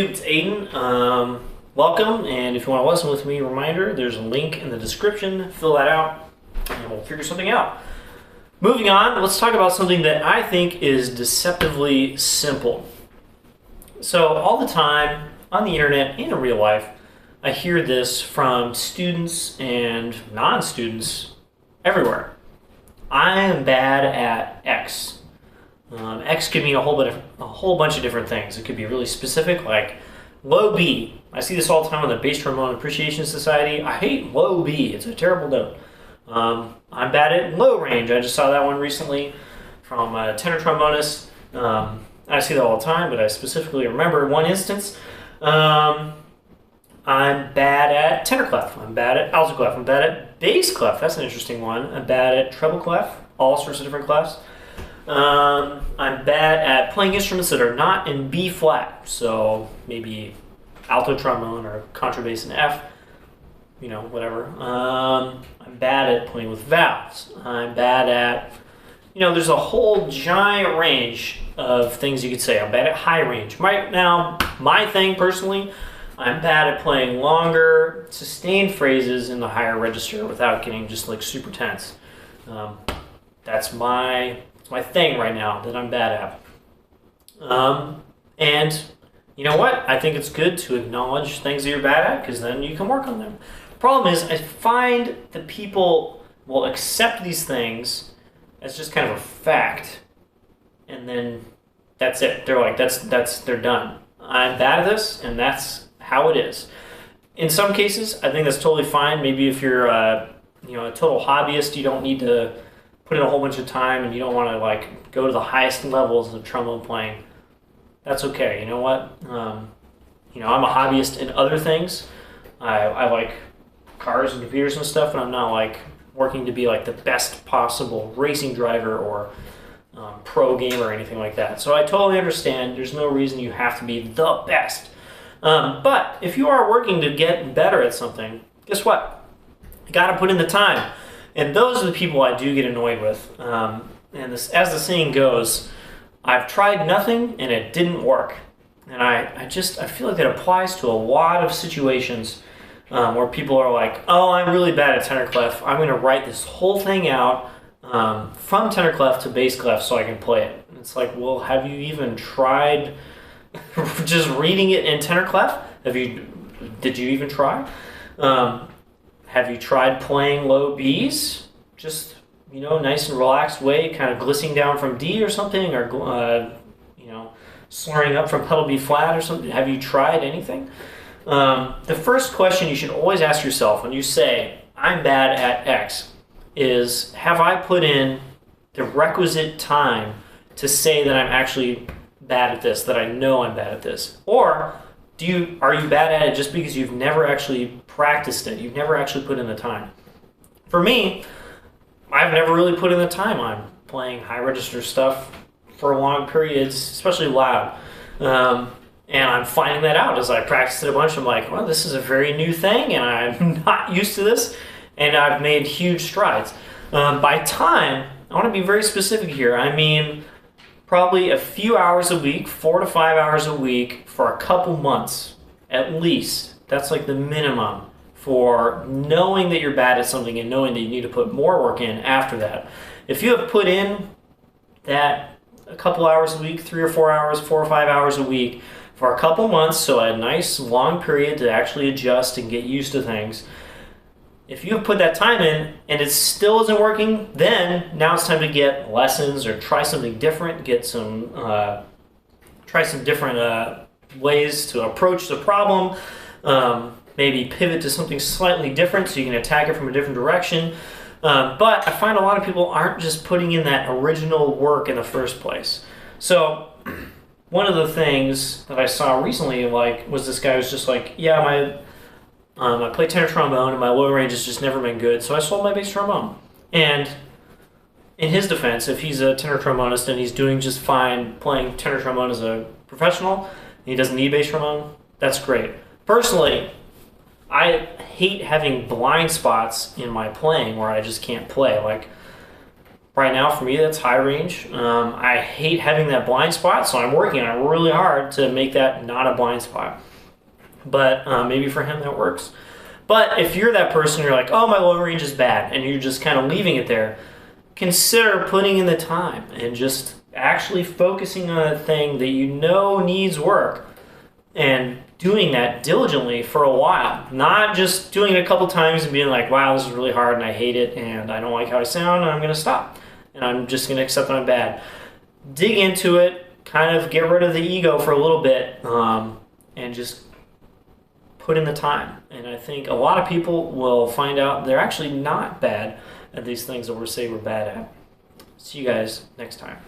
YouTube? It's Aiden. Welcome, and if you want to listen with me, reminder, there's a link in the description. Fill that out, and we'll figure something out. Moving on, let's talk about something that I think is deceptively simple. So all the time on the internet and in real life, I hear this from students and non-students everywhere. I am bad at X. X could mean a whole bunch of different things. It could be really specific, like low B. I see this all the time on the Bass Trombone Appreciation Society. I hate low B. It's a terrible note. I'm bad at low range. I just saw that one recently from a tenor trombonist. I see that all the time, but I specifically remember one instance. I'm bad at tenor clef. I'm bad at alto clef. I'm bad at bass clef. That's an interesting one. I'm bad at treble clef. All sorts of different clefs. I'm bad at playing instruments that are not in B flat, so maybe alto trombone or contrabass in F, whatever. I'm bad at playing with valves. I'm bad at, there's a whole giant range of things you could say. I'm bad at high range. Right now, my thing personally, I'm bad at playing longer, sustained phrases in the higher register without getting just like super tense. That's my thing right now that I'm bad at. And you know what? I think it's good to acknowledge things that you're bad at because then you can work on them. Problem is, I find that people will accept these things as just kind of a fact, and then that's it. They're like, they're done. I'm bad at this, and that's how it is. In some cases, I think that's totally fine. Maybe if you're a total hobbyist, you don't need to put in a whole bunch of time and you don't want to go to the highest levels of trombone playing. That's okay. You know what? I'm a hobbyist in other things. I like cars and computers and stuff, and I'm not working to be the best possible racing driver or pro gamer or anything like that. So I totally understand. There's no reason you have to be the best. But if you are working to get better at something, guess what? You got to put in the time. And those are the people I do get annoyed with. And as the saying goes, I've tried nothing and it didn't work. And I feel like that applies to a lot of situations where people are like, oh, I'm really bad at tenor clef. I'm going to write this whole thing out from tenor clef to bass clef so I can play it. And it's like, well, have you even tried just reading it in tenor clef? Did you even try? Have you tried playing low Bs? Just, nice and relaxed way, kind of glissing down from D or something, or, slurring up from pedal B flat or something? Have you tried anything? The first question you should always ask yourself when you say, I'm bad at X, is, have I put in the requisite time to say that I'm actually bad at this, that I know I'm bad at this? Or are you bad at it just because you've never actually practiced it? You've never actually put in the time. For me, I've never really put in the time on playing high register stuff for long periods, especially loud. And I'm finding that out as I practice it a bunch. I'm like, well, this is a very new thing, and I'm not used to this, and I've made huge strides. By time, I want to be very specific here. I mean, probably a few hours a week, 4 to 5 hours a week for a couple months, at least. That's the minimum for knowing that you're bad at something and knowing that you need to put more work in after that. If you have put in that a couple hours a week, 3 or 4 hours, 4 or 5 hours a week for a couple months, so a nice long period to actually adjust and get used to things, if you have put that time in and it still isn't working, then now it's time to get lessons or try something different, try some different ways to approach the problem, maybe pivot to something slightly different so you can attack it from a different direction. But I find a lot of people aren't just putting in that original work in the first place. So one of the things that I saw recently was this guy was just like, yeah, I play tenor trombone and my low range has just never been good, so I sold my bass trombone. And in his defense, if he's a tenor trombonist and he's doing just fine playing tenor trombone as a professional, and he doesn't need bass trombone, that's great. Personally, I hate having blind spots in my playing where I just can't play. Right now, for me, that's high range. I hate having that blind spot, so I'm working on it really hard to make that not a blind spot. But maybe for him that works. But if you're that person, you're like, oh, my long range is bad, and you're just kind of leaving it there, consider putting in the time and just actually focusing on a thing that you know needs work and doing that diligently for a while. Not just doing it a couple times and being like, wow, this is really hard and I hate it and I don't like how I sound and I'm going to stop. And I'm just going to accept that I'm bad. Dig into it, kind of get rid of the ego for a little bit, and just put in the time. And I think a lot of people will find out they're actually not bad at these things that we say we're bad at. See you guys next time.